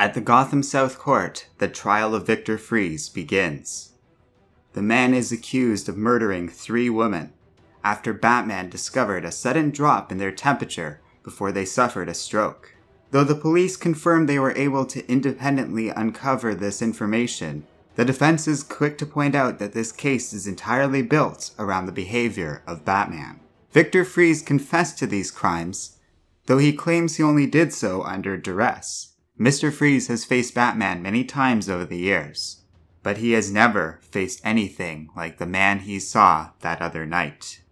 At the Gotham South Court, the trial of Victor Fries begins. The man is accused of murdering 3 women after Batman discovered a sudden drop in their temperature before they suffered a stroke. Though the police confirmed they were able to independently uncover this information, the defense is quick to point out that this case is entirely built around the behavior of Batman. Victor Fries confessed to these crimes, though he claims he only did so under duress. Mr. Freeze has faced Batman many times over the years, but he has never faced anything like the man he saw that other night.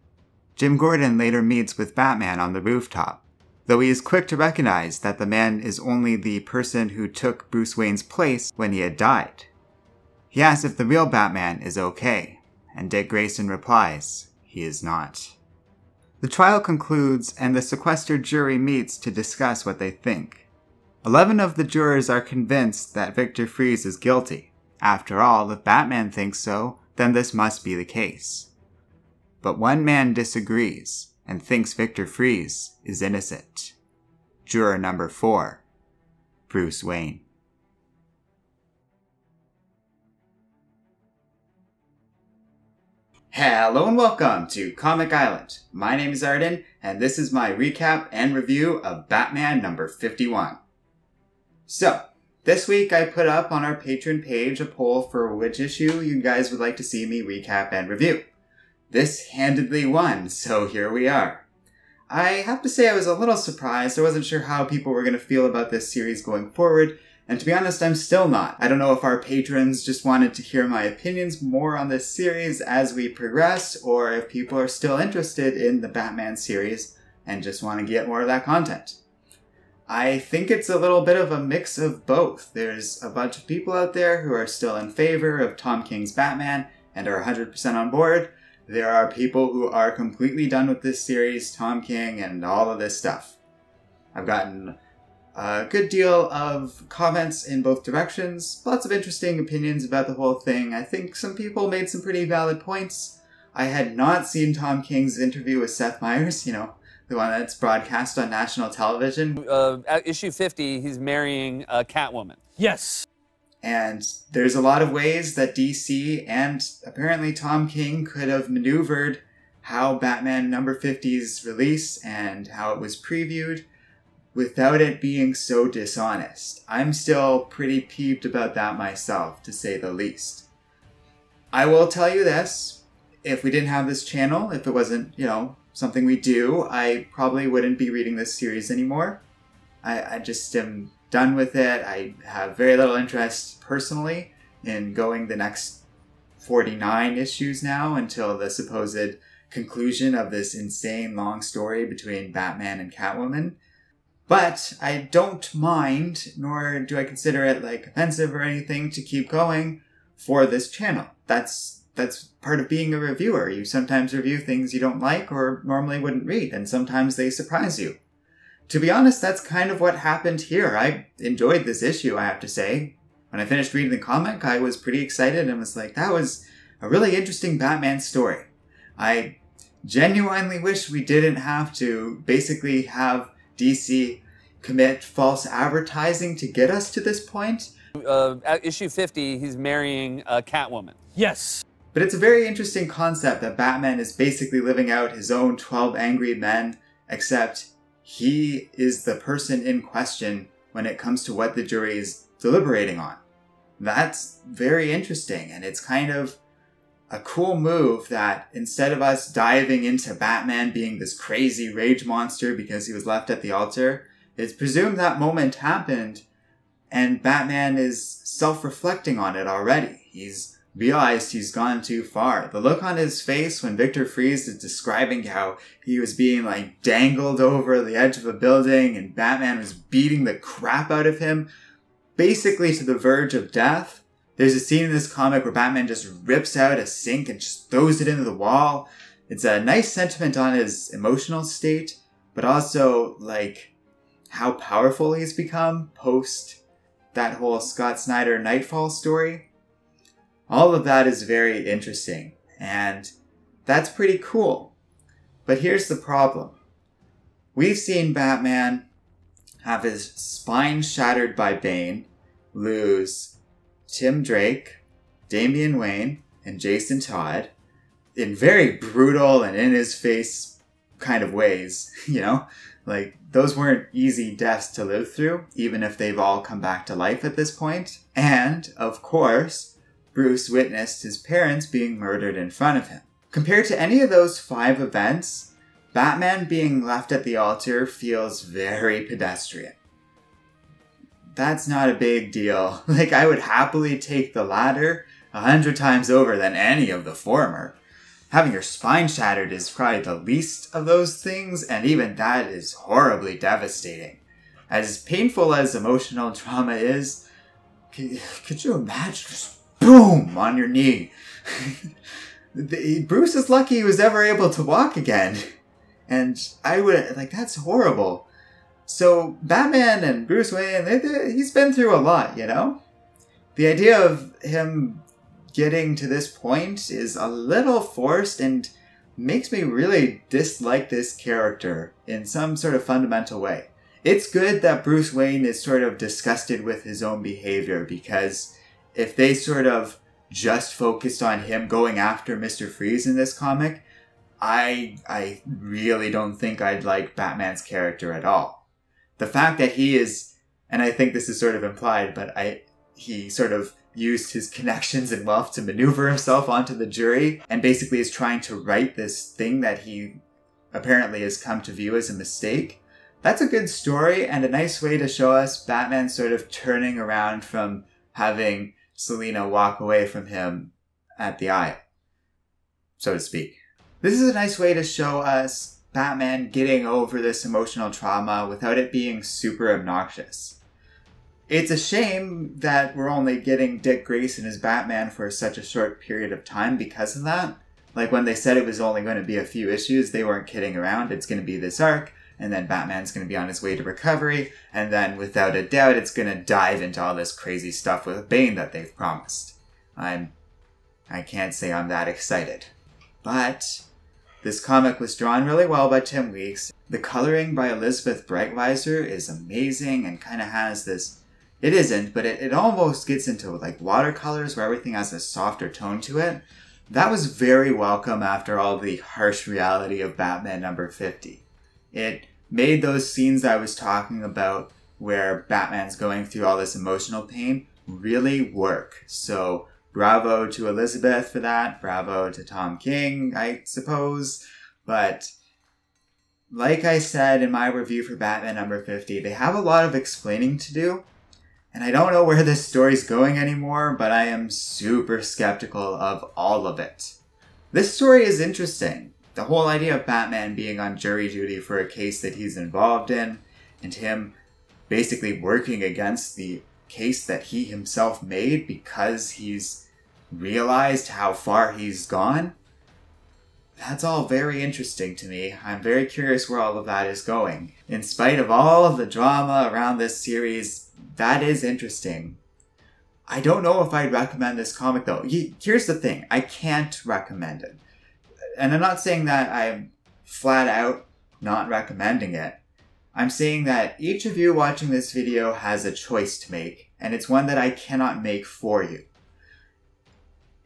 Jim Gordon later meets with Batman on the rooftop, though he is quick to recognize that the man is only the person who took Bruce Wayne's place when he had died. He asks if the real Batman is okay, and Dick Grayson replies, he is not. The trial concludes and the sequestered jury meets to discuss what they think. 11 of the jurors are convinced that Victor Fries is guilty. After all, if Batman thinks so, then this must be the case. But one man disagrees and thinks Victor Fries is innocent. Juror number 4, Bruce Wayne. Hello and welcome to Comic Island. My name is Arden, and this is my recap and review of Batman number 51. So, this week I put up on our Patreon page a poll for which issue you guys would like to see me recap and review. This handedly won, so here we are. I have to say I was a little surprised. I wasn't sure how people were going to feel about this series going forward, and to be honest, I'm still not. I don't know if our patrons just wanted to hear my opinions more on this series as we progress, or if people are still interested in the Batman series and just want to get more of that content. I think it's a little bit of a mix of both. There's a bunch of people out there who are still in favor of Tom King's Batman and are 100% on board. There are people who are completely done with this series, Tom King, and all of this stuff. I've gotten a good deal of comments in both directions, lots of interesting opinions about the whole thing. I think some people made some pretty valid points. I had not seen Tom King's interview with Seth Meyers, the one that's broadcast on national television. At issue 50, he's marrying Catwoman. Yes. And there's a lot of ways that DC and apparently Tom King could have maneuvered how Batman number 50's release and how it was previewed without it being so dishonest. I'm still pretty peeved about that myself, to say the least. I will tell you this, if we didn't have this channel, if it wasn't, something we do, I probably wouldn't be reading this series anymore. I just am done with it. I have very little interest personally in going the next 49 issues now until the supposed conclusion of this insane long story between Batman and Catwoman. But I don't mind, nor do I consider it offensive or anything to keep going for this channel. That's part of being a reviewer. You sometimes review things you don't like or normally wouldn't read, and sometimes they surprise you. To be honest, that's kind of what happened here. I enjoyed this issue, I have to say. When I finished reading the comic, I was pretty excited and was like, that was a really interesting Batman story. I genuinely wish we didn't have to basically have DC commit false advertising to get us to this point. At issue 50, he's marrying Catwoman. Yes. But it's a very interesting concept that Batman is basically living out his own 12 Angry Men, except he is the person in question when it comes to what the jury is deliberating on. That's very interesting, and it's kind of a cool move that instead of us diving into Batman being this crazy rage monster because he was left at the altar, it's presumed that moment happened, and Batman is self-reflecting on it already. He's realized he's gone too far. The look on his face when Victor Fries is describing how he was being dangled over the edge of a building and Batman was beating the crap out of him, basically to the verge of death. There's a scene in this comic where Batman just rips out a sink and just throws it into the wall. It's a nice sentiment on his emotional state, but also how powerful he's become post that whole Scott Snyder Nightfall story. All of that is very interesting, and that's pretty cool. But here's the problem. We've seen Batman have his spine shattered by Bane, lose Tim Drake, Damian Wayne, and Jason Todd in very brutal and in-his-face kind of ways, you know? Like, those weren't easy deaths to live through, even if they've all come back to life at this point. And, of course, Bruce witnessed his parents being murdered in front of him. Compared to any of those 5 events, Batman being left at the altar feels very pedestrian. That's not a big deal. Like, I would happily take the latter 100 times over than any of the former. Having your spine shattered is probably the least of those things, and even that is horribly devastating. As painful as emotional trauma is, could you imagine just boom on your knee? Bruce is lucky he was ever able to walk again. And I would, like, that's horrible. So Batman and Bruce Wayne, he's been through a lot, you know? The idea of him getting to this point is a little forced and makes me really dislike this character in some sort of fundamental way. It's good that Bruce Wayne is sort of disgusted with his own behavior, because if they sort of just focused on him going after Mr. Freeze in this comic, I really don't think I'd like Batman's character at all. The fact that he is, and I think this is sort of implied, but he sort of used his connections and wealth to maneuver himself onto the jury and basically is trying to right this thing that he apparently has come to view as a mistake. That's a good story and a nice way to show us Batman sort of turning around from having Selina walk away from him at the aisle, so to speak. This is a nice way to show us Batman getting over this emotional trauma without it being super obnoxious. It's a shame that we're only getting Dick Grayson as Batman for such a short period of time because of that. Like, when they said it was only going to be a few issues, they weren't kidding around. It's going to be this arc, and then Batman's going to be on his way to recovery, and then without a doubt it's going to dive into all this crazy stuff with Bane that they've promised. I can't say I'm that excited. But this comic was drawn really well by Tim Weeks. The coloring by Elizabeth Breitweiser is amazing and kind of has this... It isn't, but it almost gets into like watercolors where everything has a softer tone to it. That was very welcome after all the harsh reality of Batman number 50. It made those scenes I was talking about where Batman's going through all this emotional pain really work. So bravo to Elizabeth for that. Bravo to Tom King, I suppose. But like I said in my review for Batman number 50, they have a lot of explaining to do. And I don't know where this story's going anymore, but I am super skeptical of all of it. This story is interesting. The whole idea of Batman being on jury duty for a case that he's involved in, and him basically working against the case that he himself made because he's realized how far he's gone. That's all very interesting to me. I'm very curious where all of that is going. In spite of all of the drama around this series, that is interesting. I don't know if I'd recommend this comic though. Here's the thing, I can't recommend it. And I'm not saying that I'm flat out not recommending it. I'm saying that each of you watching this video has a choice to make, and it's one that I cannot make for you.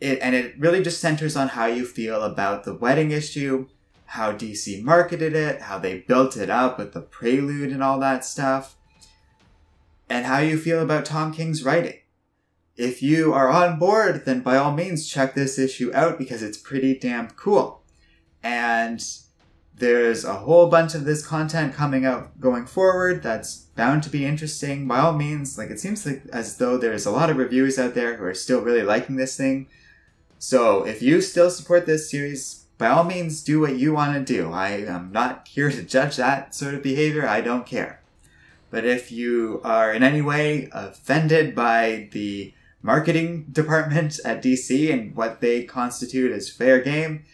It really just centers on how you feel about the wedding issue, how DC marketed it, how they built it up with the prelude and all that stuff, and how you feel about Tom King's writing. If you are on board, then by all means check this issue out because it's pretty damn cool. And there's a whole bunch of this content coming out going forward that's bound to be interesting. By all means, like, it seems like as though there's a lot of reviewers out there who are still really liking this thing. So if you still support this series, by all means do what you want to do. I am not here to judge that sort of behavior. I don't care. But if you are in any way offended by the marketing department at DC and what they constitute as fair game,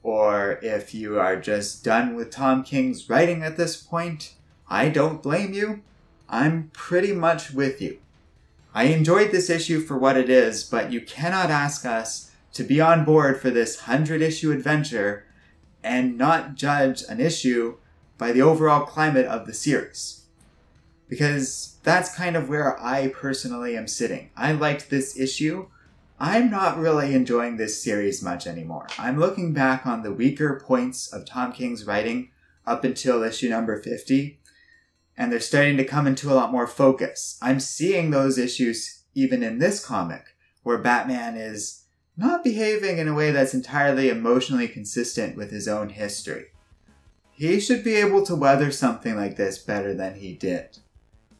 or if you are just done with Tom King's writing at this point, I don't blame you. I'm pretty much with you. I enjoyed this issue for what it is, but you cannot ask us to be on board for this 100-issue adventure and not judge an issue by the overall climate of the series. because that's kind of where I personally am sitting. I liked this issue. I'm not really enjoying this series much anymore. I'm looking back on the weaker points of Tom King's writing up until issue number 50, and they're starting to come into a lot more focus. I'm seeing those issues even in this comic, where Batman is not behaving in a way that's entirely emotionally consistent with his own history. He should be able to weather something like this better than he did.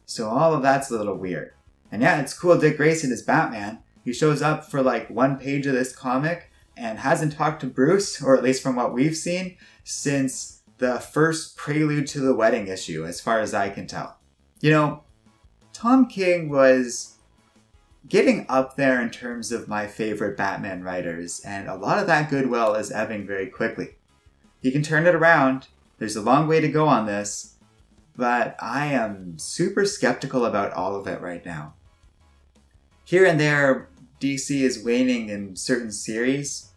So all of that's a little weird. And yeah, it's cool Dick Grayson is Batman. He shows up for like one page of this comic and hasn't talked to Bruce, or at least from what we've seen, since the first Prelude to the Wedding issue, as far as I can tell. You know, Tom King was getting up there in terms of my favorite Batman writers, and a lot of that goodwill is ebbing very quickly. He can turn it around. There's a long way to go on this, but I am super skeptical about all of it right now. Here and there, DC is waning in certain series,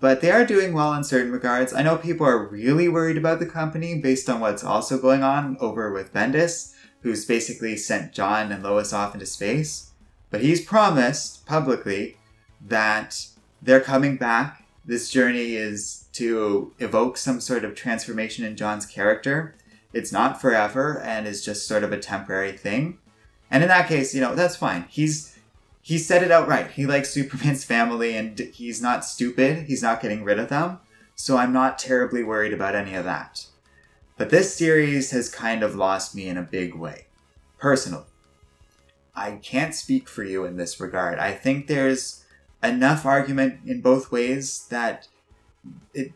but they are doing well in certain regards. I know people are really worried about the company based on what's also going on over with Bendis, who's basically sent John and Lois off into space. But he's promised publicly that they're coming back. This journey is to evoke some sort of transformation in John's character. It's not forever and is just sort of a temporary thing. And in that case, you know, that's fine. He said it outright. He likes Superman's family and he's not stupid. He's not getting rid of them. So I'm not terribly worried about any of that. But this series has kind of lost me in a big way. Personally. I can't speak for you in this regard. I think there's enough argument in both ways that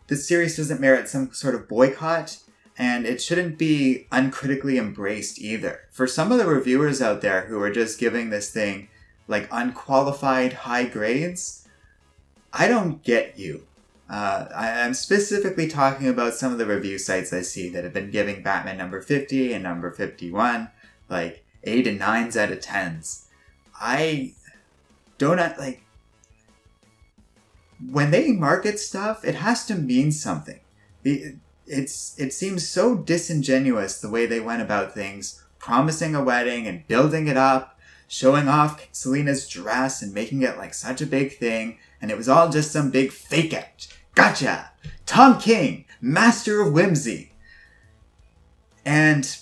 the series doesn't merit some sort of boycott, and it shouldn't be uncritically embraced either. For some of the reviewers out there who are just giving this thing like unqualified high grades, I don't get you. I'm specifically talking about some of the review sites I see that have been giving Batman number 50 and number 51 like 8 and 9s out of 10s. I don't like... When they market stuff, it has to mean something. It seems so disingenuous the way they went about things, promising a wedding and building it up, showing off Selina's dress and making it like such a big thing, and it was all just some big fake out. Gotcha! Tom King, master of whimsy. And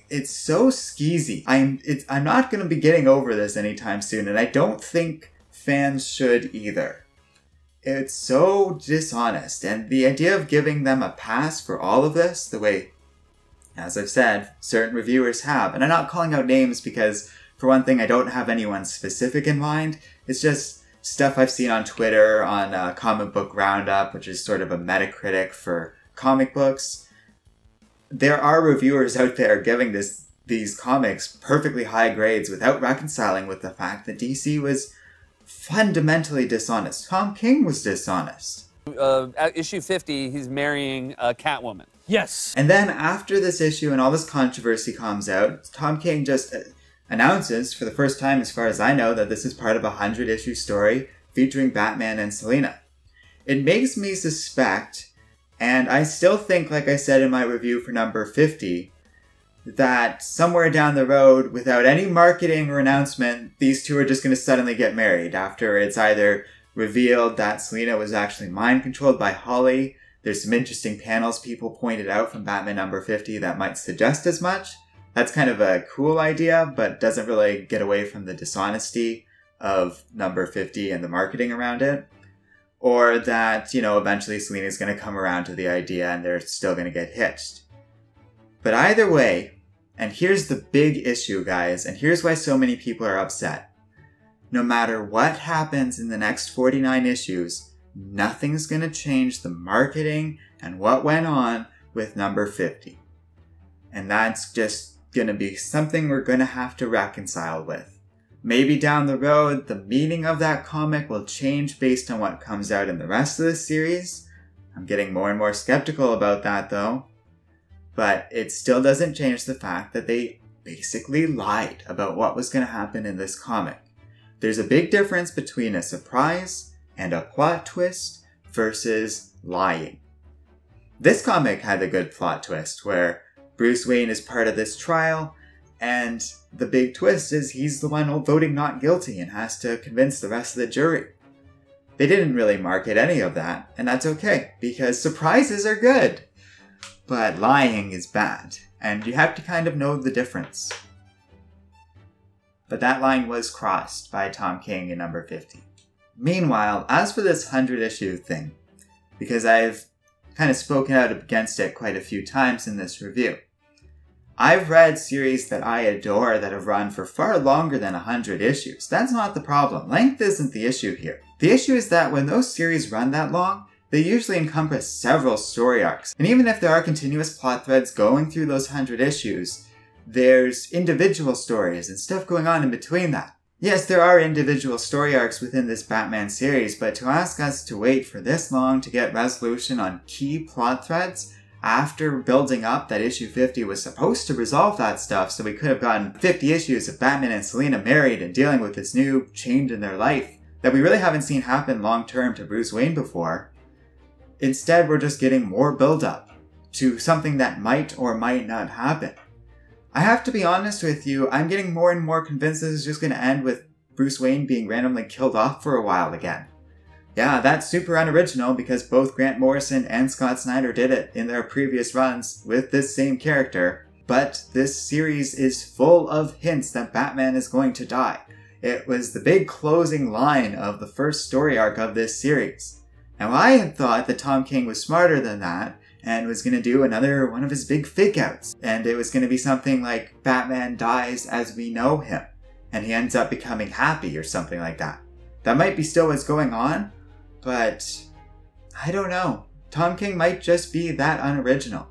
it's so skeezy. I'm not going to be getting over this anytime soon, and I don't think fans should either. It's so dishonest, and the idea of giving them a pass for all of this, the way, as I've said, certain reviewers have, and I'm not calling out names because, for one thing, I don't have anyone specific in mind. It's just stuff I've seen on Twitter, on Comic Book Roundup, which is sort of a Metacritic for comic books. There are reviewers out there giving these comics perfectly high grades without reconciling with the fact that DC was fundamentally dishonest. Tom King was dishonest. At issue 50, he's marrying Catwoman. Yes. And then after this issue and all this controversy comes out, Tom King just announces, for the first time as far as I know, that this is part of a 100-issue story featuring Batman and Selina. It makes me suspect, and I still think, like I said in my review for number 50, that somewhere down the road, without any marketing or announcement, these two are just going to suddenly get married after it's either revealed that Selina was actually mind-controlled by Holly. There's some interesting panels people pointed out from Batman number 50 that might suggest as much. That's kind of a cool idea, but doesn't really get away from the dishonesty of number 50 and the marketing around it. Or that, you know, eventually Selina's going to come around to the idea and they're still going to get hitched. But either way, and here's the big issue, guys, and here's why so many people are upset. No matter what happens in the next 49 issues, nothing's going to change the marketing and what went on with number 50. And that's just going to be something we're going to have to reconcile with. Maybe down the road, the meaning of that comic will change based on what comes out in the rest of the series. I'm getting more and more skeptical about that, though. But it still doesn't change the fact that they basically lied about what was going to happen in this comic. There's a big difference between a surprise and a plot twist versus lying. This comic had a good plot twist where Bruce Wayne is part of this trial, And the big twist is he's the one voting not guilty and has to convince the rest of the jury. They didn't really market any of that, and that's okay, because surprises are good. But lying is bad, and you have to kind of know the difference. But that line was crossed by Tom King in number 50. Meanwhile, as for this 100-issue thing, because I've kind of spoken out against it quite a few times in this review, I've read series that I adore that have run for far longer than 100 issues. That's not the problem. Length isn't the issue here. The issue is that when those series run that long, they usually encompass several story arcs. And even if there are continuous plot threads going through those 100 issues, there's individual stories and stuff going on in between that. Yes, there are individual story arcs within this Batman series, but to ask us to wait for this long to get resolution on key plot threads after building up that issue 50 was supposed to resolve that stuff, so we could have gotten 50 issues of Batman and Selina married and dealing with this new change in their life that we really haven't seen happen long term to Bruce Wayne before. Instead, we're just getting more build-up to something that might or might not happen. I have to be honest with you, I'm getting more and more convinced this is just going to end with Bruce Wayne being randomly killed off for a while again. Yeah, that's super unoriginal because both Grant Morrison and Scott Snyder did it in their previous runs with this same character, but this series is full of hints that Batman is going to die. It was the big closing line of the first story arc of this series. Now I had thought that Tom King was smarter than that and was going to do another one of his big fake-outs, and it was going to be something like Batman dies as we know him, and he ends up becoming happy or something like that. That might be still what's going on, but I don't know. Tom King might just be that unoriginal.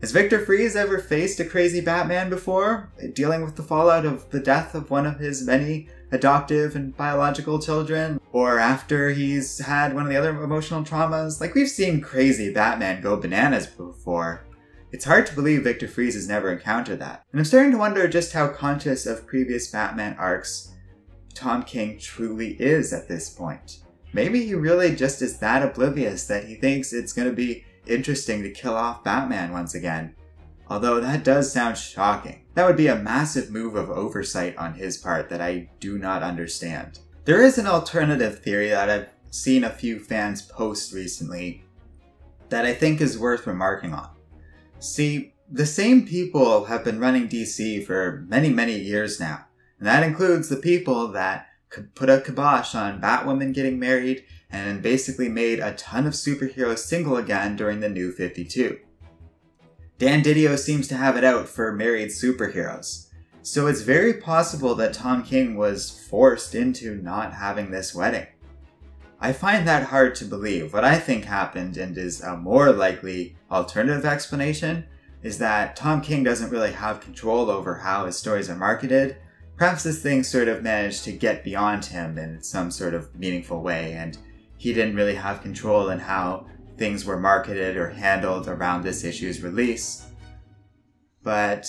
Has Victor Fries ever faced a crazy Batman before, dealing with the fallout of the death of one of his many adoptive and biological children? Or after he's had one of the other emotional traumas? Like, we've seen crazy Batman go bananas before. It's hard to believe Victor Fries has never encountered that. And I'm starting to wonder just how conscious of previous Batman arcs Tom King truly is at this point. Maybe he really just is that oblivious that he thinks it's going to be interesting to kill off Batman once again. Although that does sound shocking. That would be a massive move of oversight on his part that I do not understand. There is an alternative theory that I've seen a few fans post recently that I think is worth remarking on. See, the same people have been running DC for many years now, and that includes the people that put a kibosh on Batwoman getting married and basically made a ton of superheroes single again during the New 52. Dan Didio seems to have it out for married superheroes. So it's very possible that Tom King was forced into not having this wedding. I find that hard to believe. What I think happened, and is a more likely alternative explanation, is that Tom King doesn't really have control over how his stories are marketed. Perhaps this thing sort of managed to get beyond him in some sort of meaningful way, and he didn't really have control in how things were marketed or handled around this issue's release. But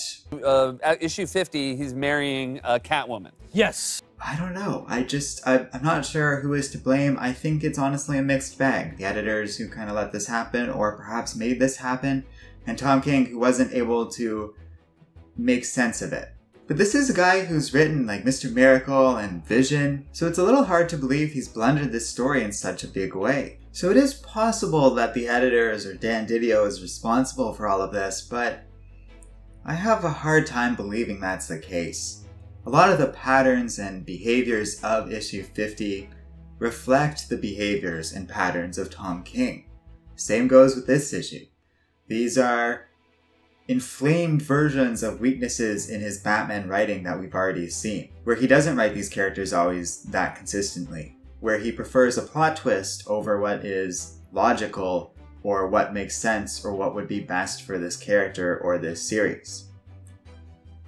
at issue 50, he's marrying Catwoman. Yes. I don't know. I'm not sure who is to blame. I think it's honestly a mixed bag. The editors who kind of let this happen, or perhaps made this happen, and Tom King who wasn't able to make sense of it. But this is a guy who's written like Mr. Miracle and Vision, so it's a little hard to believe he's blundered this story in such a big way. So it is possible that the editors or Dan Didio is responsible for all of this, but I have a hard time believing that's the case. A lot of the patterns and behaviors of issue 50 reflect the behaviors and patterns of Tom King. Same goes with this issue. These are inflamed versions of weaknesses in his Batman writing that we've already seen, where he doesn't write these characters always that consistently, where he prefers a plot twist over what is logical or what makes sense or what would be best for this character or this series.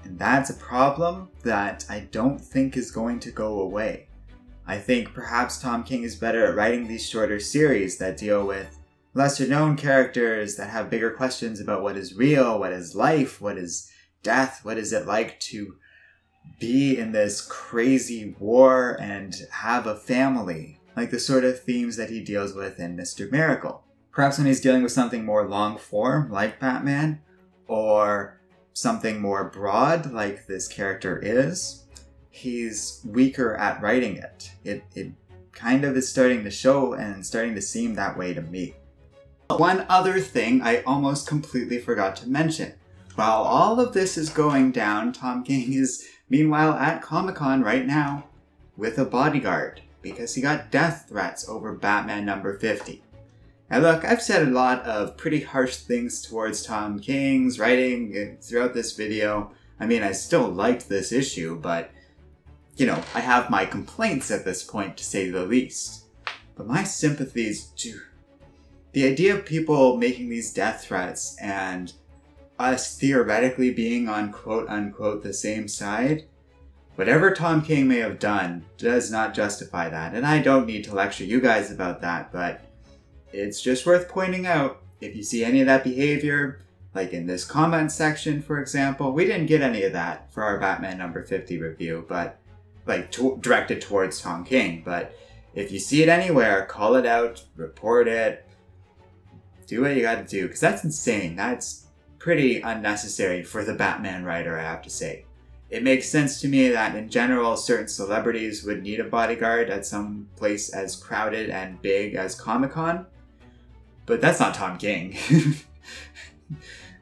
And that's a problem that I don't think is going to go away. I think perhaps Tom King is better at writing these shorter series that deal with lesser known characters that have bigger questions about what is real, what is life, what is death, what is it like to be in this crazy war and have a family, like the sort of themes that he deals with in Mr. Miracle. Perhaps when he's dealing with something more long form, like Batman, or something more broad, like this character is, he's weaker at writing it. It kind of is starting to show and starting to seem that way to me. One other thing I almost completely forgot to mention. While all of this is going down, Tom King is meanwhile at Comic-Con right now with a bodyguard because he got death threats over Batman number 50. Now look, I've said a lot of pretty harsh things towards Tom King's writing throughout this video. I mean, I still liked this issue, but, you know, I have my complaints at this point, to say the least. But my sympathies do. The idea of people making these death threats and us theoretically being on quote-unquote the same side, whatever Tom King may have done does not justify that. And I don't need to lecture you guys about that, but it's just worth pointing out, if you see any of that behavior, like in this comment section, for example, we didn't get any of that for our Batman number 50 review, but like directed towards Tom King. But if you see it anywhere, call it out, report it, do what you gotta do, because that's insane. That's pretty unnecessary for the Batman writer, I have to say. It makes sense to me that in general, certain celebrities would need a bodyguard at some place as crowded and big as Comic-Con. But that's not Tom King.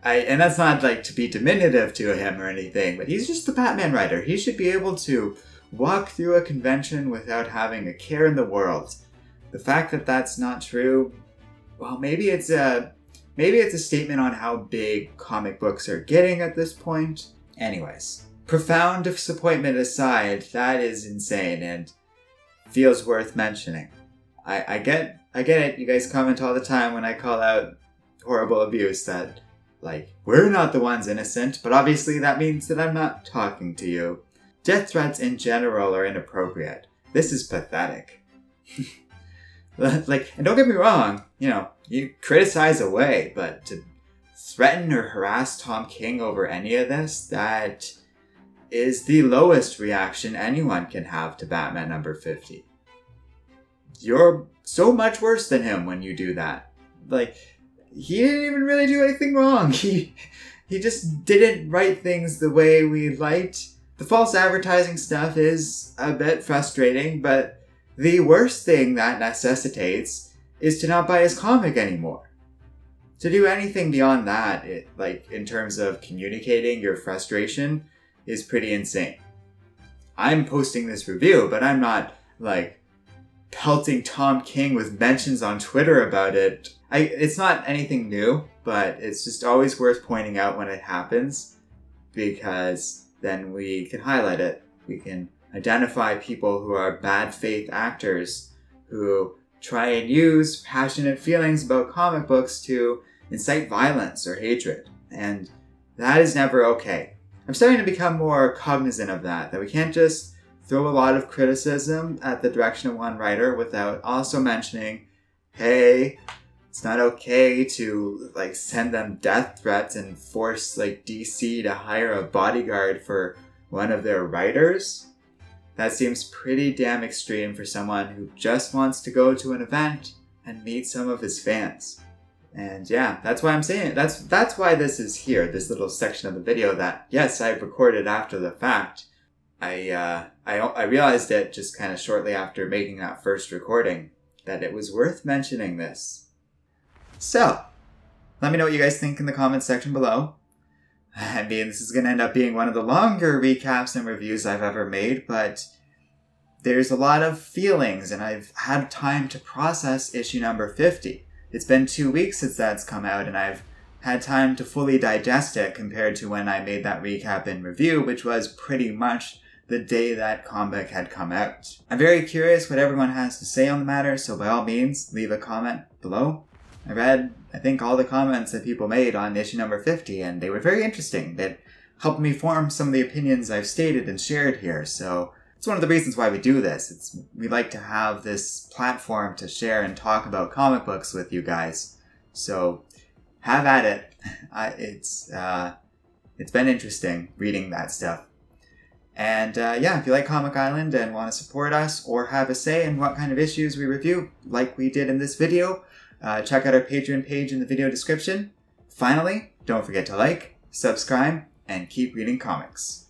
And that's not like to be diminutive to him or anything, but he's just the Batman writer. He should be able to walk through a convention without having a care in the world. The fact that that's not true, well, maybe it's a statement on how big comic books are getting at this point. Anyways, profound disappointment aside, that is insane and feels worth mentioning. I get it. You guys comment all the time when I call out horrible abuse that, like, we're not the ones innocent, but obviously that means that I'm not talking to you. Death threats in general are inappropriate. This is pathetic. Like, and don't get me wrong, you know, you criticize away, but to threaten or harass Tom King over any of this, that is the lowest reaction anyone can have to Batman number 50. You're so much worse than him when you do that. Like, he didn't even really do anything wrong. He just didn't write things the way we liked. The false advertising stuff is a bit frustrating, but the worst thing that necessitates is to not buy his comic anymore. To do anything beyond that, like in terms of communicating your frustration, is pretty insane. I'm posting this review, but I'm not like pelting Tom King with mentions on Twitter about it. It's not anything new, but it's just always worth pointing out when it happens, because then we can highlight it. We can identify people who are bad faith actors who try and use passionate feelings about comic books to incite violence or hatred. And that is never okay. I'm starting to become more cognizant of that we can't just throw a lot of criticism at the direction of one writer without also mentioning, hey, it's not okay to like send them death threats and force like DC to hire a bodyguard for one of their writers. That seems pretty damn extreme for someone who just wants to go to an event and meet some of his fans. And yeah, that's why I'm saying it. That's why this is here, this little section of the video that, yes, I've recorded after the fact. I realized it just kind of shortly after making that first recording, that it was worth mentioning this. So, let me know what you guys think in the comments section below. I mean, this is going to end up being one of the longer recaps and reviews I've ever made, but there's a lot of feelings, and I've had time to process issue number 50. It's been 2 weeks since that's come out, and I've had time to fully digest it compared to when I made that recap and review, which was pretty much the day that comic had come out. I'm very curious what everyone has to say on the matter, so by all means, leave a comment below. I read, I think, all the comments that people made on issue number 50, and they were very interesting. That helped me form some of the opinions I've stated and shared here, so it's one of the reasons why we do this. We like to have this platform to share and talk about comic books with you guys. So have at it. It's been interesting reading that stuff. And yeah, if you like Comic Island and want to support us or have a say in what kind of issues we review, like we did in this video, check out our Patreon page in the video description. Finally, don't forget to like, subscribe, and keep reading comics.